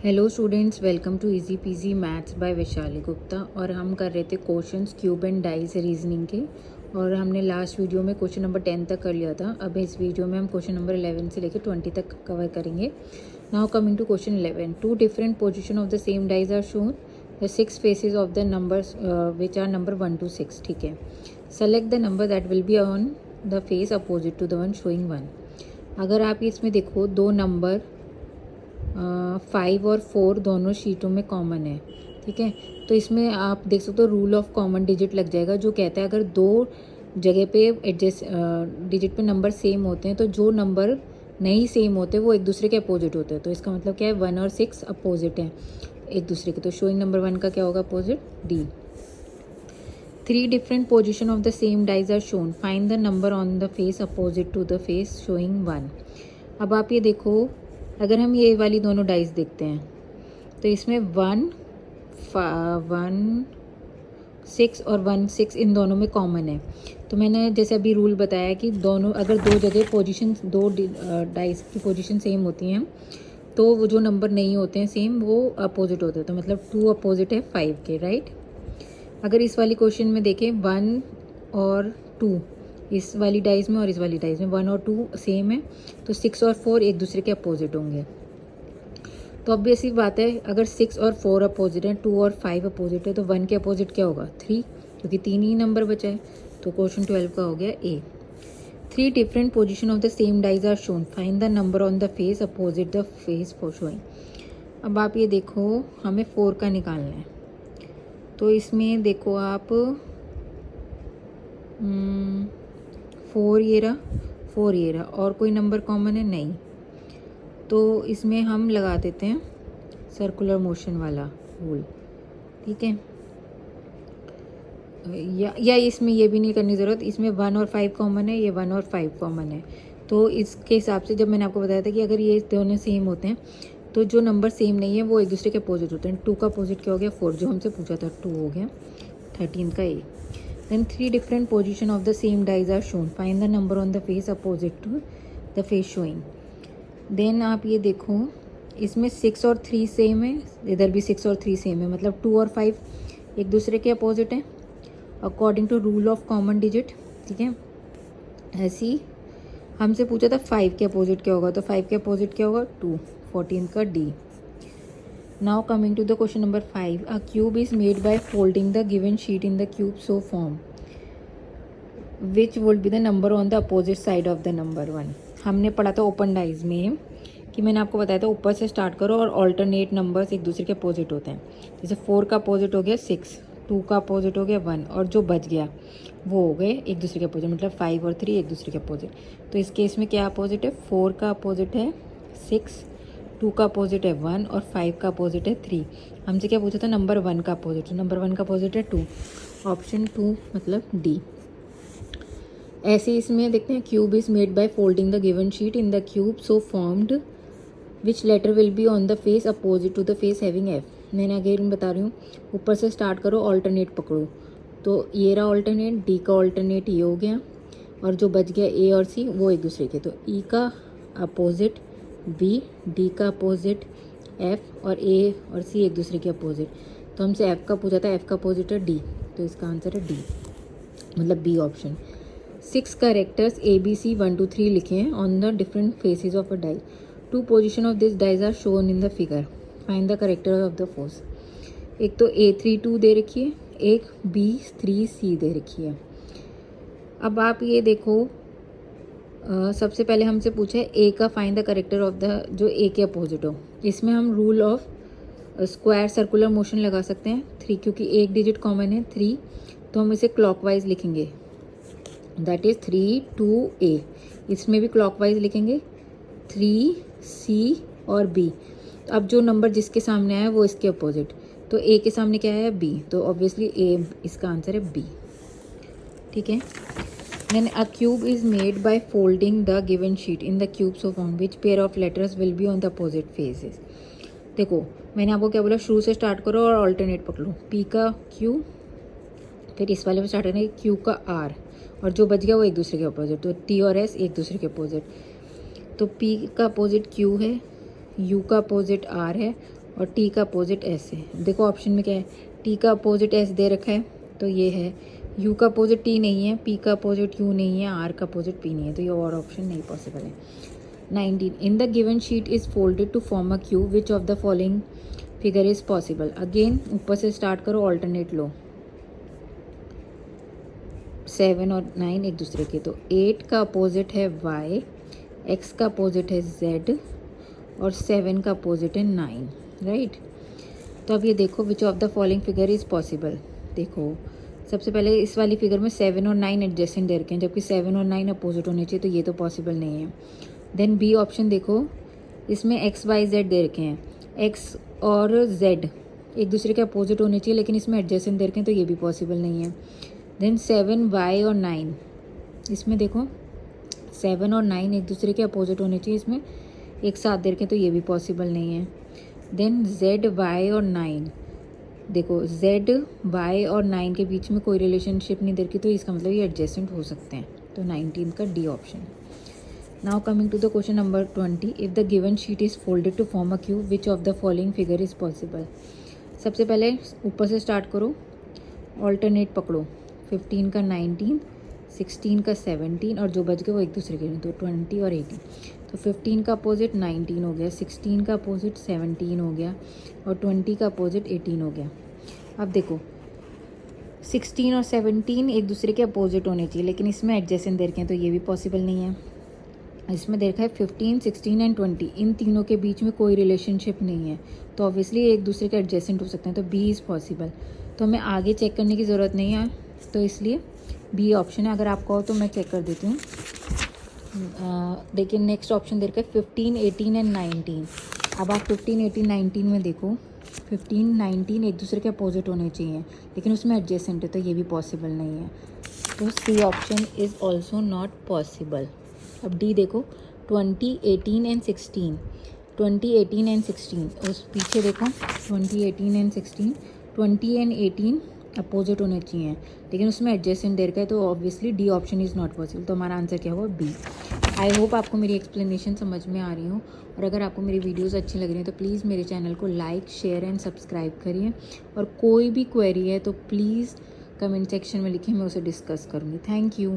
Hello students, welcome to easy PG maths by Vaishali Gupta. और हम कर रहे थे questions cube and dice reasoning के, और हमने लास्ट वीडियो में क्वेश्चन नंबर 10 तक कर लिया था। अब इस वीडियो में हम क्वेश्चन नंबर 11 से लेकर 20 तक कवर करेंगे। Now coming to question 11, two different position of the same dice are shown, the 6 faces of the numbers which are number 1 to 6। ठीक है, select the number that will be on the face opposite to the one showing 1। अगर आप इसमें देखो, दो number 5 और 4 दोनों शीटों में कॉमन है। ठीक है, तो इसमें आप देख सकते हो रूल ऑफ कॉमन डिजिट लग जाएगा, जो कहता है अगर दो जगह पे एडजस्ट डिजिट पे नंबर सेम होते हैं तो जो नंबर नहीं सेम होते वो एक दूसरे के अपोजिट होते हैं। तो इसका मतलब क्या है, 1 और 6 अपोजिट हैं एक दूसरे के। तो शोइंग नंबर 1 का क्या होगा opposite, D. 3 different position of the same dice are shown, find the number on the face opposite to the face showing 1। अब आप ये देखो, अगर हम ये वाली दोनों डाइस देखते हैं तो इसमें 1 6 और 1 6 इन दोनों में कॉमन है। तो मैंने जैसे अभी रूल बताया कि दोनों अगर दो जगह पोजीशन, दो डाइस की पोजीशन सेम होती हैं तो वो जो नंबर नहीं होते हैं सेम वो अपोजिट होते हैं। तो मतलब 2 अपोजिट है 5 के, राइट। अगर इस वाली क्वेश्चन में देखें 1 और 2, इस वाली डाइस में और इस वाली डाइस में 1 और 2 सेम है, तो 6 और 4 एक दूसरे के अपोजिट होंगे। तो ऑब्वियसली बात है, अगर 6 और 4 अपोजिट हैं, 2 और 5 अपोजिट है, तो 1 के अपोजिट क्या होगा, 3, क्योंकि 3 ही नंबर बचा है। तो क्वेश्चन 12 का हो गया A. 3 different position of the same dice are shown, find the number on the face opposite the face four showing. अब आप ये देखो, हमें 4 का निकालना है। तो इसमें देखो आप 4 ये रहा, 4 ये रहा, और कोई नंबर कॉमन है नहीं। तो इसमें हम लगा देते हैं सर्कुलर मोशन वाला रूल। ठीक है, या इसमें ये भी नहीं करनी ज़रूरत, इसमें 1 और 5 कॉमन है, ये 1 और 5 कॉमन है। तो इसके हिसाब से जब मैंने आपको बताया था कि अगर ये दोनों सेम होते हैं तो जो नंबर सेम नहीं है वो एक दूसरे के अपोजिट होते हैं। 2 का अपोजिट क्या हो गया, 4, जो हमसे पूछा था 2 हो गया। 13 का ए। Then 3 different position of the same dice are shown. Find the number on the face opposite to the face showing. Then आप ये देखो, इसमें 6 और 3 सेम है, इधर भी 6 और 3 सेम है, मतलब 2 और 5 एक दूसरे के अपोजिट हैं according to rule of common digit. ठीक है, ऐसे ही हमसे पूछा था 5 के अपोजिट क्या होगा, तो 5 के अपोजिट क्या होगा, 2। 14 का D. Now coming to the question number 5, a cube is made by folding the given sheet in the cube so form, which would be the number on the opposite side of the number 1। हमने पढ़ा था open dies में कि मैंने आपको बताया था ऊपर से स्टार्ट करो और ऑल्टरनेट नंबर्स एक दूसरे के अपोजिट होते हैं। जैसे 4 का अपोजिट हो गया 6, 2 का अपोजिट हो गया 1, और जो बच गया वो हो गए एक दूसरे के अपोजिट, मतलब 5 और 3 एक दूसरे के अपोजिट। तो इस केस में क्या अपोजिट है, 4 का अपोजिट है 6, 2 का अपोजिट है 1, और 5 का अपोजिट है 3। हमसे क्या पूछा था, नंबर 1 का अपोजिट। नंबर 1 का अपोजिट है 2, ऑप्शन 2 मतलब डी। ऐसे इसमें देखते हैं, cube is made by folding the given sheet in the cube so formed which letter will be on the face opposite to the face having F. मैंने again बता रही हूँ, ऊपर से स्टार्ट करो, ऑल्टरनेट पकड़ो। तो ये रहा ऑल्टरनेट, डी का ऑल्टरनेट ये हो गया, और जो बच गया ए और सी वो एक दूसरे के। तो ई का अपोजिट बी, डी का अपोजिट एफ, और ए और सी एक दूसरे के अपोजिट। तो हमसे एफ का पूछा था, एफ का अपोजिट है डी, तो इसका आंसर है डी, मतलब B option. 6 characters A B C 1 2 3 लिखे हैं on the different faces of a die. 2 position of this dies are shown in the figure, find the character of the force. एक तो A32 दे रखी है, एक B3C दे रखी है। अब आप ये देखो, सबसे पहले हमसे पूछा है ए का find the character of the, जो ए के अपोजिट हो। इसमें हम rule of square circular motion लगा सकते हैं 3, क्योंकि एक डिजिट कॉमन है 3, तो हम इसे क्लॉकवाइज लिखेंगे, दैट इज़ 3 2 A। इसमें भी क्लॉकवाइज लिखेंगे 3 C और B। अब जो नंबर जिसके सामने आया वो इसके अपोजिट, तो A के सामने क्या है, B, तो ऑब्वियसली A, इसका आंसर है B। ठीक है, then a cube is made by folding the given sheet in the cube so form which pair of letters will be on the opposite faces। देखो मैंने आपको क्या बोला, शुरू से स्टार्ट करो और ऑल्टरनेट पकड़ो। P का Q, फिर इस वाले में स्टार्ट करना है Q का R, और जो बच गया वो एक दूसरे के अपोजिट, तो T और S एक दूसरे के अपोजिट। तो P का अपोजिट Q है, U का अपोजिट R है, और टी का अपोजिट एस है। देखो ऑप्शन में क्या है, टी का अपोजिट एस दे रखा है तो ये है, यू का अपोजिट टी नहीं है, पी का अपोजिट यू नहीं है, आर का अपोजिट पी नहीं है, तो ये और ऑप्शन नहीं पॉसिबल है। 19 in the given sheet is folded to form a cube, which of the following figure is possible. Again ऊपर से स्टार्ट करो, ऑल्टरनेट लो। 7 और 9 एक दूसरे के, तो 8 का अपोजिट है y, x का अपोजिट है z और 7 का अपोजिट है 9, राइट। तो अब ये देखो विच of the following figure is possible. देखो सबसे पहले इस वाली फिगर में 7 और 9 एडजेसेंट दे रखे हैं, जबकि 7 और 9 अपोजिट होने चाहिए, तो ये तो पॉसिबल नहीं है। देन बी ऑप्शन देखो, इसमें x y z दे रखे हैं, x और z एक दूसरे के अपोजिट होने चाहिए, लेकिन इसमें एडजेसेंट दे रखे हैं, तो ये भी पॉसिबल नहीं है। देन 7 y और 9, इसमें देखो 7 और 9 एक दूसरे के अपोजिट होने चाहिए, इसमें एक साथ दे रखे हैं, तो ये भी पॉसिबल नहीं है। देन z y और 9, देखो z y और 9 के बीच में कोई रिलेशनशिप नहीं दे रखी, तो इसका मतलब ये एडजेसेंट हो सकते हैं, तो 19 का D option. Now coming to the question number 20, if the given sheet is folded to form a cube, which of the following figure is possible. सबसे पहले ऊपर से स्टार्ट करो, ऑल्टरनेट पकड़ो, 15 का 19, 16 का 17 और जो बच गए वो एक दूसरे के, तो 20 और 18। तो 15 का अपोजिट 19 हो गया, 16 का अपोजिट 17 हो गया और 20 का अपोजिट 18 हो गया। अब देखो 16 और 17 एक दूसरे के अपोजिट होने चाहिए, लेकिन इसमें एडजेसेंट दे रखे हैं, तो ये भी पॉसिबल नहीं है। इसमें देखा है 15, 16 एंड 20, इन तीनों के बीच में कोई रिलेशनशिप नहीं है, तो ऑब्वियसली एक दूसरे के एडजेसेंट हो सकते हैं, तो बी इज़ पॉसिबल। तो हमें आगे चेक करने की ज़रूरत नहीं है, तो इसलिए बी ऑप्शन है। अगर आपको हो तो मैं चेक कर देती हूँ। देखिए नेक्स्ट ऑप्शन दे रखा है 15, 18 एंड 19। अब आप 15, 18, 19 में देखो 15, 19 एक दूसरे के अपोजिट होने चाहिए, लेकिन उसमें एडजेसेंट है, तो ये भी पॉसिबल नहीं है, तो C option is also not possible. अब डी देखो 20, 18 एंड 16, 20, 18 एंड 16, उस पीछे देखो 20, 18 एंड 16, 20 एंड 18 अपोजिट होने चाहिए, लेकिन उसमें एडजेसेंट दे रखा है, तो obviously D option is not possible. तो हमारा आंसर क्या हुआ, बी। आई होप आपको मेरी एक्सप्लेनेशन समझ में आ रही हो, और अगर आपको मेरी वीडियोस अच्छी लग रही हैं तो प्लीज़ मेरे चैनल को लाइक, शेयर एंड सब्सक्राइब करिए, और कोई भी क्वेरी है तो प्लीज़ कमेंट सेक्शन में लिखिए, मैं उसे डिस्कस करूँगी। Thank you.